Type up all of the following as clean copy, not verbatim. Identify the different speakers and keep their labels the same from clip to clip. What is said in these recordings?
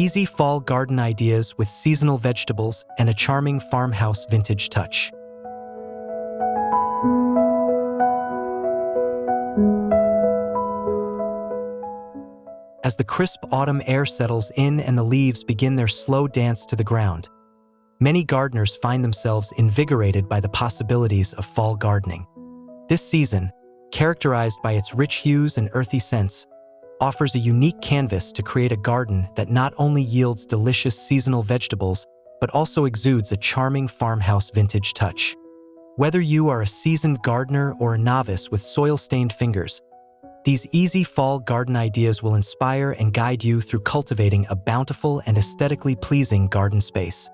Speaker 1: Easy fall garden ideas with seasonal vegetables and a charming farmhouse vintage touch. As the crisp autumn air settles in and the leaves begin their slow dance to the ground, many gardeners find themselves invigorated by the possibilities of fall gardening. This season, characterized by its rich hues and earthy scents, offers a unique canvas to create a garden that not only yields delicious seasonal vegetables, but also exudes a charming farmhouse vintage touch. Whether you are a seasoned gardener or a novice with soil-stained fingers, these easy fall garden ideas will inspire and guide you through cultivating a bountiful and aesthetically pleasing garden space.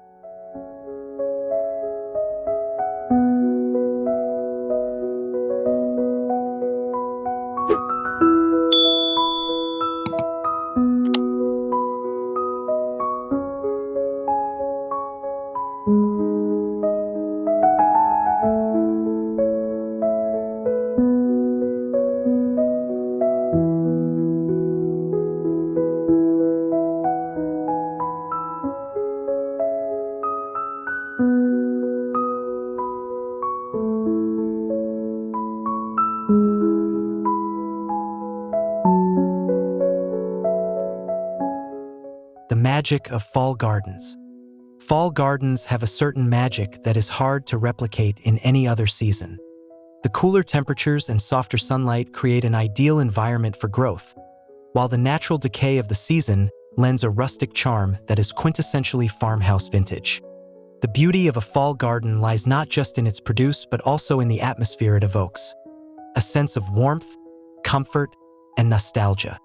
Speaker 1: The magic of fall gardens. Fall gardens have a certain magic that is hard to replicate in any other season. The cooler temperatures and softer sunlight create an ideal environment for growth, while the natural decay of the season lends a rustic charm that is quintessentially farmhouse vintage. The beauty of a fall garden lies not just in its produce but also in the atmosphere it evokes, a sense of warmth, comfort, and nostalgia.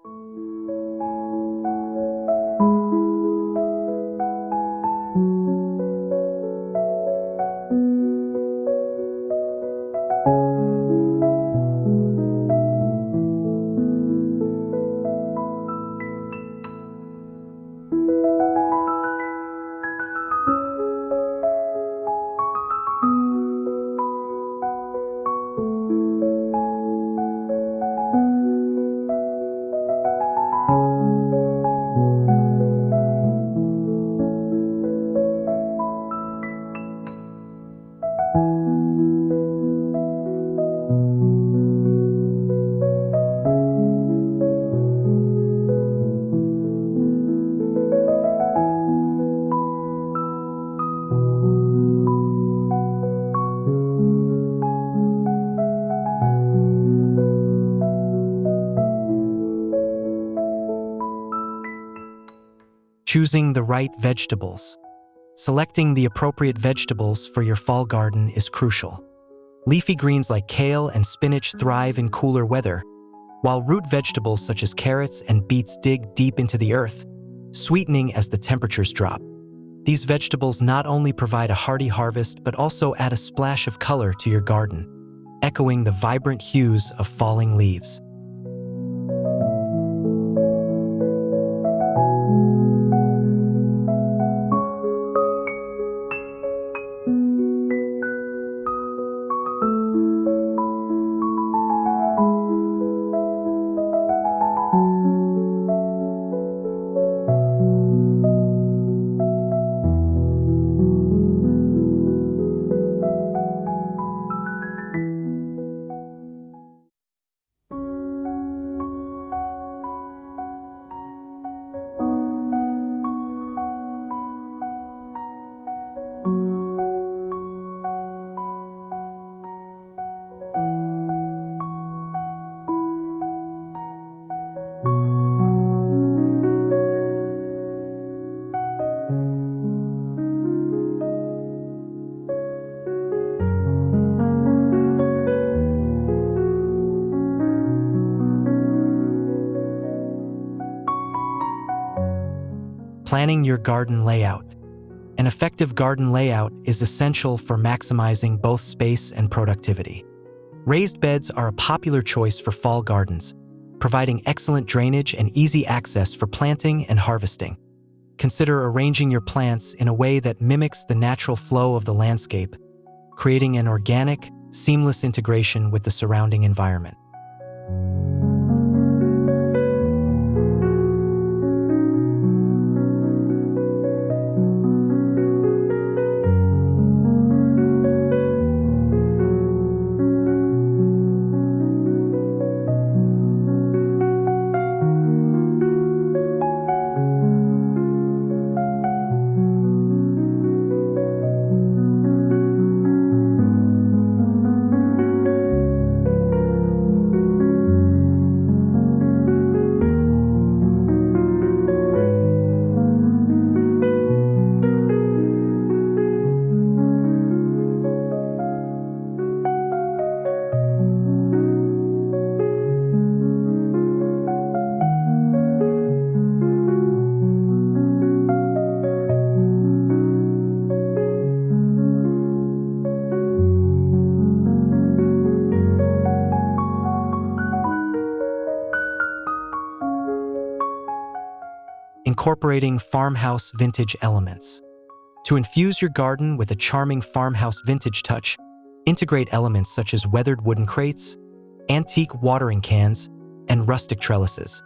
Speaker 1: Choosing the right vegetables. Selecting the appropriate vegetables for your fall garden is crucial. Leafy greens like kale and spinach thrive in cooler weather, while root vegetables such as carrots and beets dig deep into the earth, sweetening as the temperatures drop. These vegetables not only provide a hearty harvest but also add a splash of color to your garden, echoing the vibrant hues of falling leaves. Planning your garden layout. An effective garden layout is essential for maximizing both space and productivity. Raised beds are a popular choice for fall gardens, providing excellent drainage and easy access for planting and harvesting. Consider arranging your plants in a way that mimics the natural flow of the landscape, creating an organic, seamless integration with the surrounding environment. Incorporating farmhouse vintage elements. To infuse your garden with a charming farmhouse vintage touch, integrate elements such as weathered wooden crates, antique watering cans, and rustic trellises.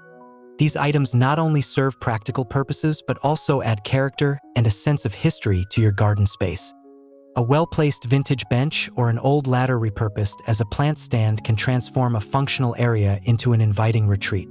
Speaker 1: These items not only serve practical purposes but also add character and a sense of history to your garden space. A well-placed vintage bench or an old ladder repurposed as a plant stand can transform a functional area into an inviting retreat.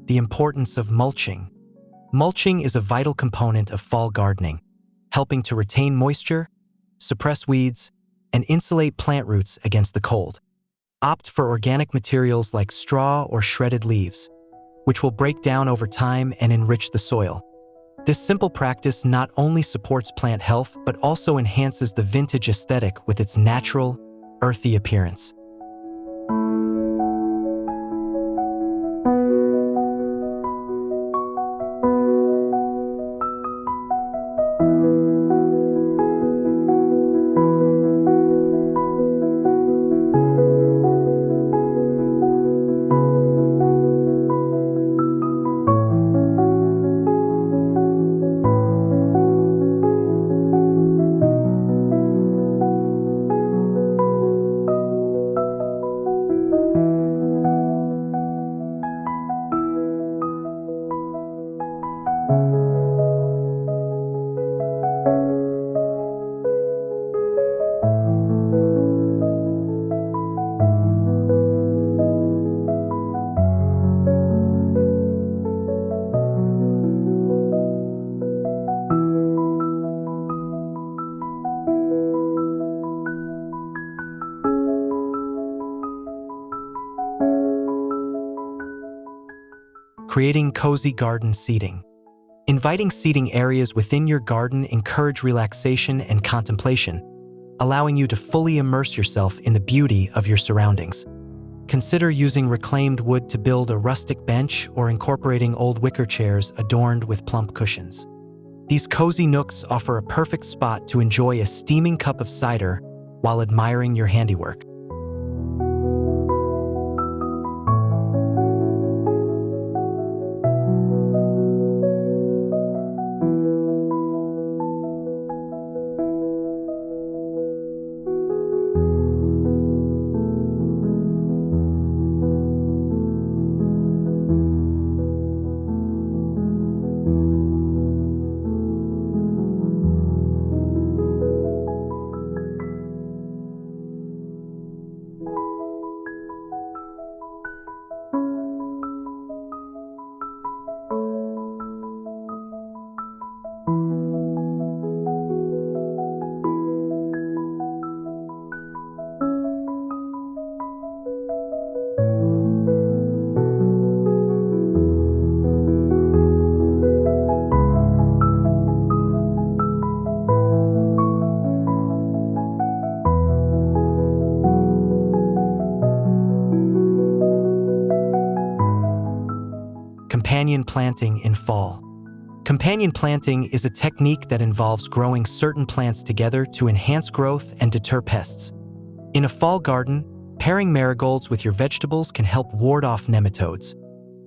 Speaker 1: The importance of mulching. Mulching is a vital component of fall gardening, helping to retain moisture, suppress weeds, and insulate plant roots against the cold. Opt for organic materials like straw or shredded leaves, which will break down over time and enrich the soil. This simple practice not only supports plant health but also enhances the vintage aesthetic with its natural, earthy appearance. Creating cozy garden seating. Inviting seating areas within your garden encourage relaxation and contemplation, allowing you to fully immerse yourself in the beauty of your surroundings. Consider using reclaimed wood to build a rustic bench or incorporating old wicker chairs adorned with plump cushions. These cozy nooks offer a perfect spot to enjoy a steaming cup of cider while admiring your handiwork. Companion planting in fall. Companion planting is a technique that involves growing certain plants together to enhance growth and deter pests. In a fall garden, pairing marigolds with your vegetables can help ward off nematodes,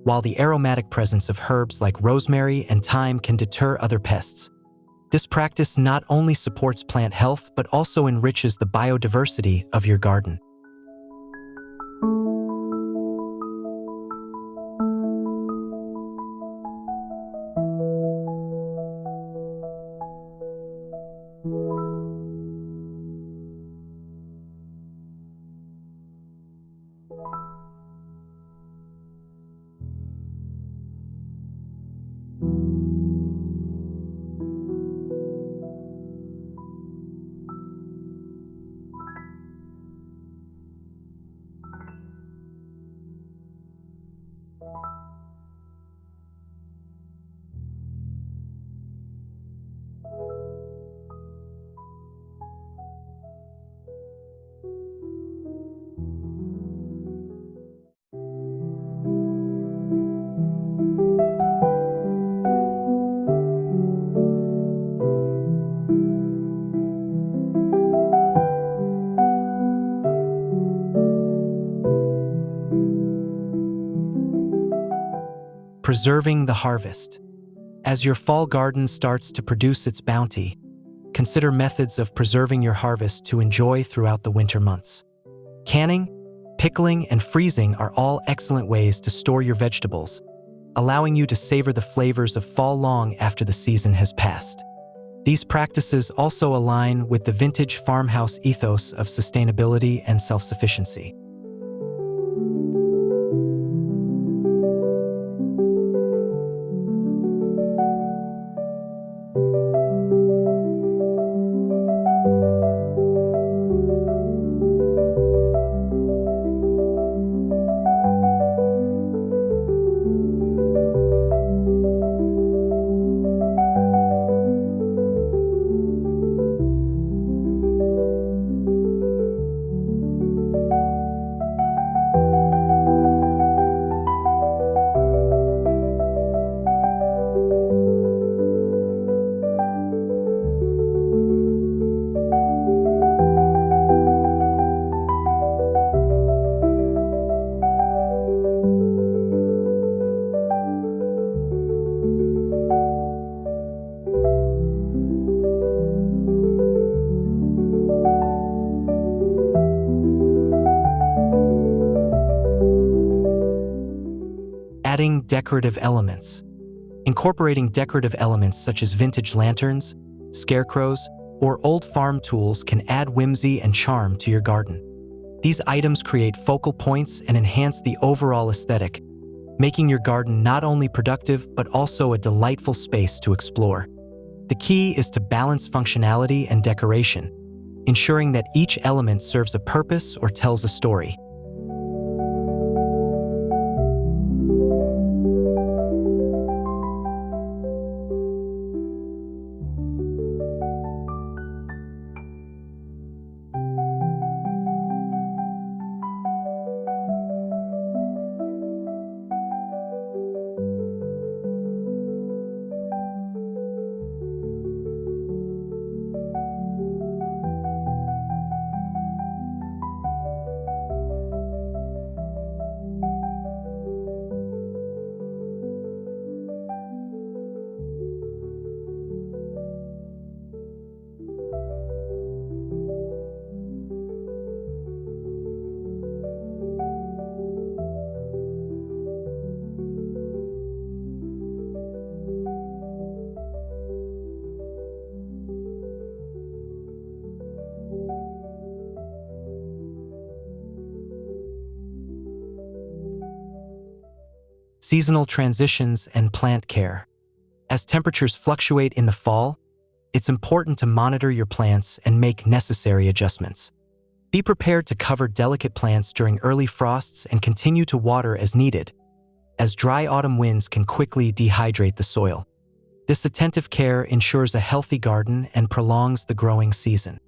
Speaker 1: while the aromatic presence of herbs like rosemary and thyme can deter other pests. This practice not only supports plant health but also enriches the biodiversity of your garden. Preserving the harvest. As your fall garden starts to produce its bounty, consider methods of preserving your harvest to enjoy throughout the winter months. Canning, pickling, and freezing are all excellent ways to store your vegetables, allowing you to savor the flavors of fall long after the season has passed. These practices also align with the vintage farmhouse ethos of sustainability and self-sufficiency. Adding decorative elements. Incorporating decorative elements such as vintage lanterns, scarecrows, or old farm tools can add whimsy and charm to your garden. These items create focal points and enhance the overall aesthetic, making your garden not only productive but also a delightful space to explore. The key is to balance functionality and decoration, ensuring that each element serves a purpose or tells a story. Seasonal transitions and plant care. As temperatures fluctuate in the fall, it's important to monitor your plants and make necessary adjustments. Be prepared to cover delicate plants during early frosts and continue to water as needed, as dry autumn winds can quickly dehydrate the soil. This attentive care ensures a healthy garden and prolongs the growing season.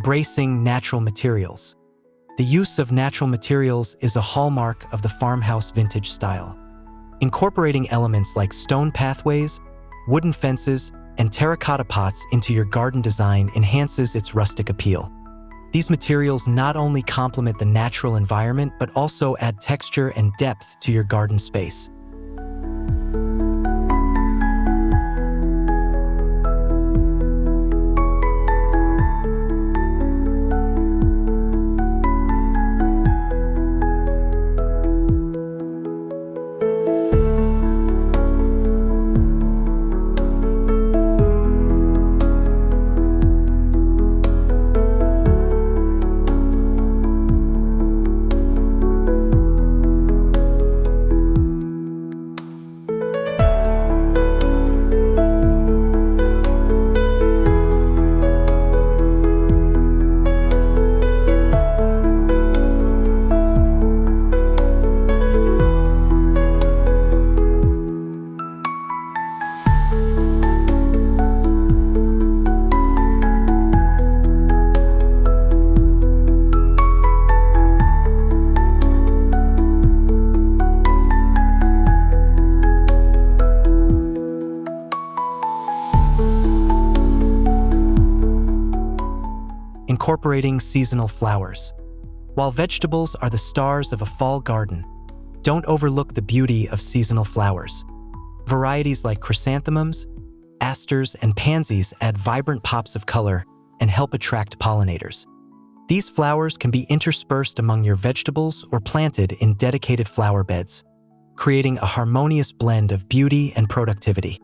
Speaker 1: embracing natural materials. The use of natural materials is a hallmark of the farmhouse vintage style. Incorporating elements like stone pathways, wooden fences, and terracotta pots into your garden design enhances its rustic appeal. These materials not only complement the natural environment but also add texture and depth to your garden space. Incorporating seasonal flowers. While vegetables are the stars of a fall garden, don't overlook the beauty of seasonal flowers. Varieties like chrysanthemums, asters, and pansies add vibrant pops of color and help attract pollinators. These flowers can be interspersed among your vegetables or planted in dedicated flower beds, creating a harmonious blend of beauty and productivity.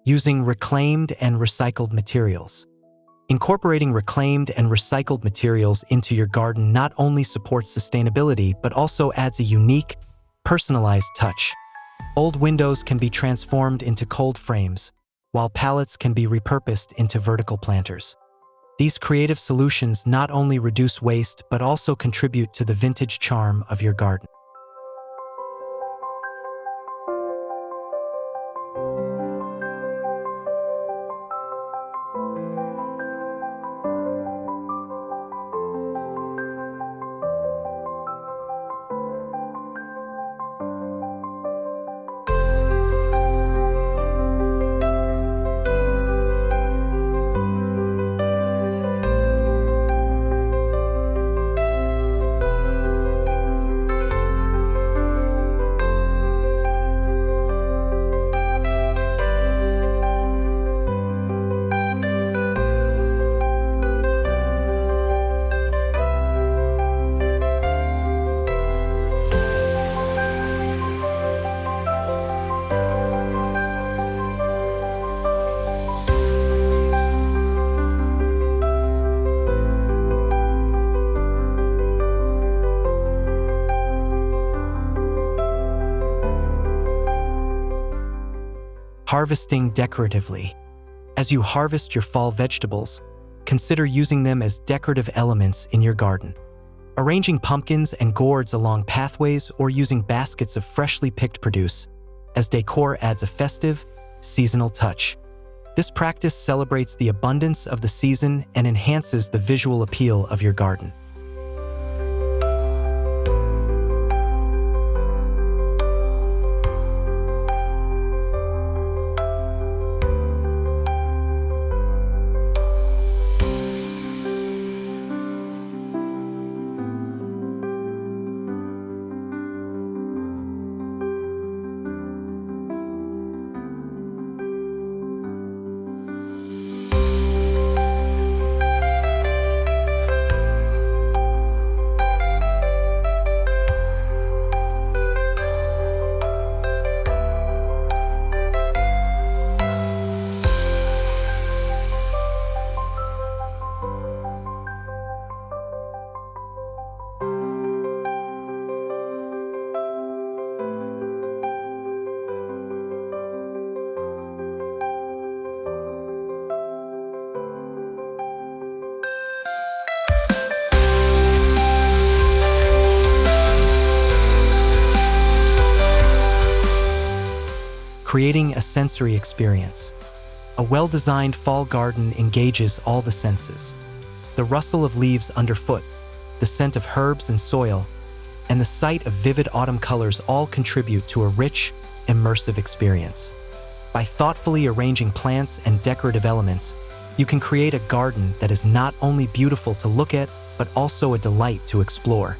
Speaker 1: Using reclaimed and recycled materials. Incorporating reclaimed and recycled materials into your garden not only supports sustainability but also adds a unique, personalized touch. Old windows can be transformed into cold frames, while pallets can be repurposed into vertical planters. These creative solutions not only reduce waste but also contribute to the vintage charm of your garden. Harvesting decoratively. As you harvest your fall vegetables, consider using them as decorative elements in your garden. Arranging pumpkins and gourds along pathways or using baskets of freshly picked produce as decor adds a festive, seasonal touch. This practice celebrates the abundance of the season and enhances the visual appeal of your garden. creating a sensory experience. A well-designed fall garden engages all the senses. The rustle of leaves underfoot, the scent of herbs and soil, and the sight of vivid autumn colors all contribute to a rich, immersive experience. By thoughtfully arranging plants and decorative elements, you can create a garden that is not only beautiful to look at, but also a delight to explore.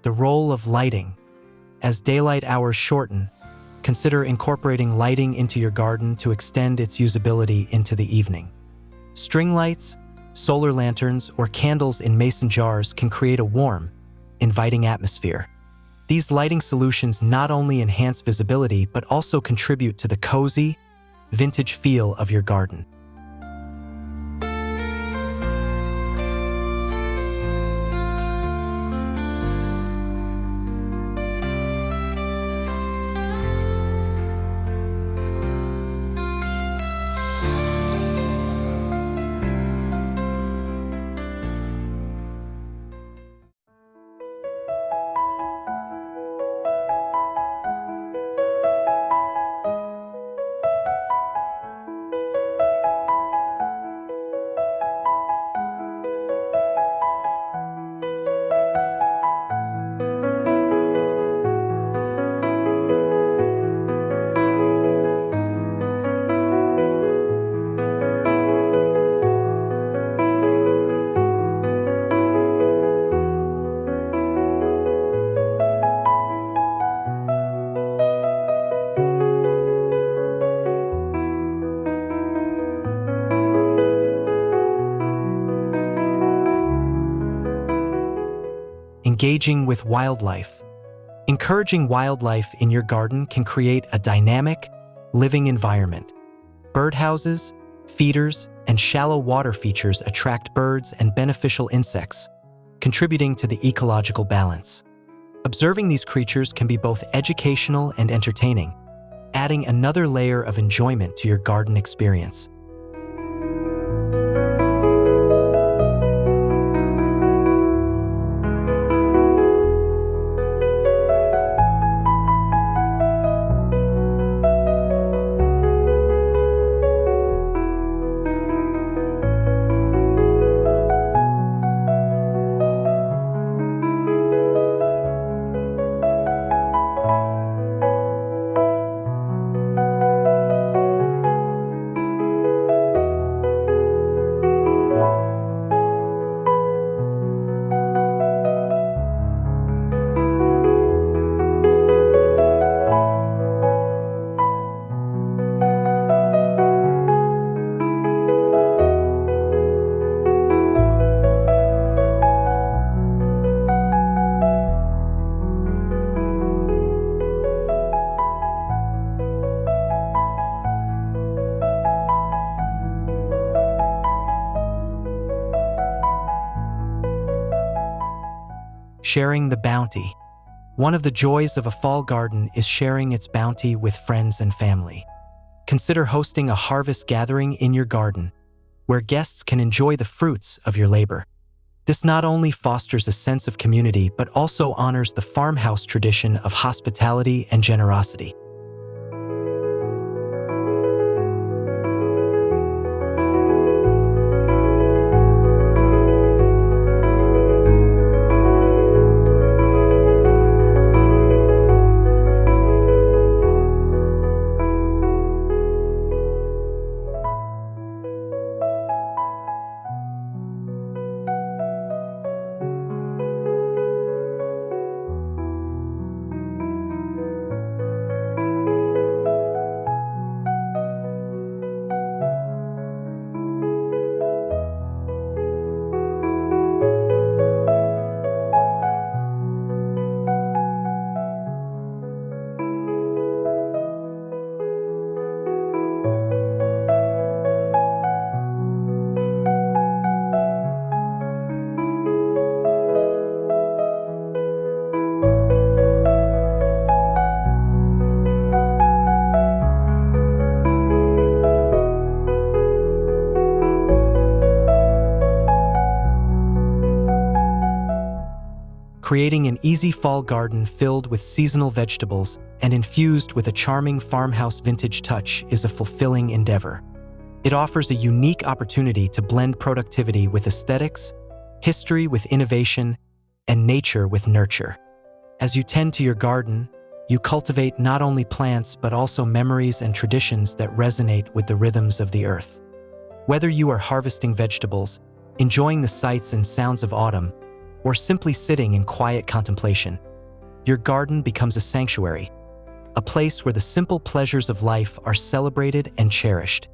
Speaker 1: The role of lighting. As daylight hours shorten, consider incorporating lighting into your garden to extend its usability into the evening. String lights, solar lanterns, or candles in mason jars can create a warm, inviting atmosphere. These lighting solutions not only enhance visibility but also contribute to the cozy, vintage feel of your garden. Engaging with wildlife. Encouraging wildlife in your garden can create a dynamic, living environment. Birdhouses, feeders, and shallow water features attract birds and beneficial insects, contributing to the ecological balance. Observing these creatures can be both educational and entertaining, adding another layer of enjoyment to your garden experience. Sharing the bounty. One of the joys of a fall garden is sharing its bounty with friends and family. Consider hosting a harvest gathering in your garden, where guests can enjoy the fruits of your labor. This not only fosters a sense of community, but also honors the farmhouse tradition of hospitality and generosity. Creating an easy fall garden filled with seasonal vegetables and infused with a charming farmhouse vintage touch is a fulfilling endeavor. It offers a unique opportunity to blend productivity with aesthetics, history with innovation, and nature with nurture. As you tend to your garden, you cultivate not only plants but also memories and traditions that resonate with the rhythms of the earth. Whether you are harvesting vegetables, enjoying the sights and sounds of autumn, or simply sitting in quiet contemplation, your garden becomes a sanctuary, a place where the simple pleasures of life are celebrated and cherished.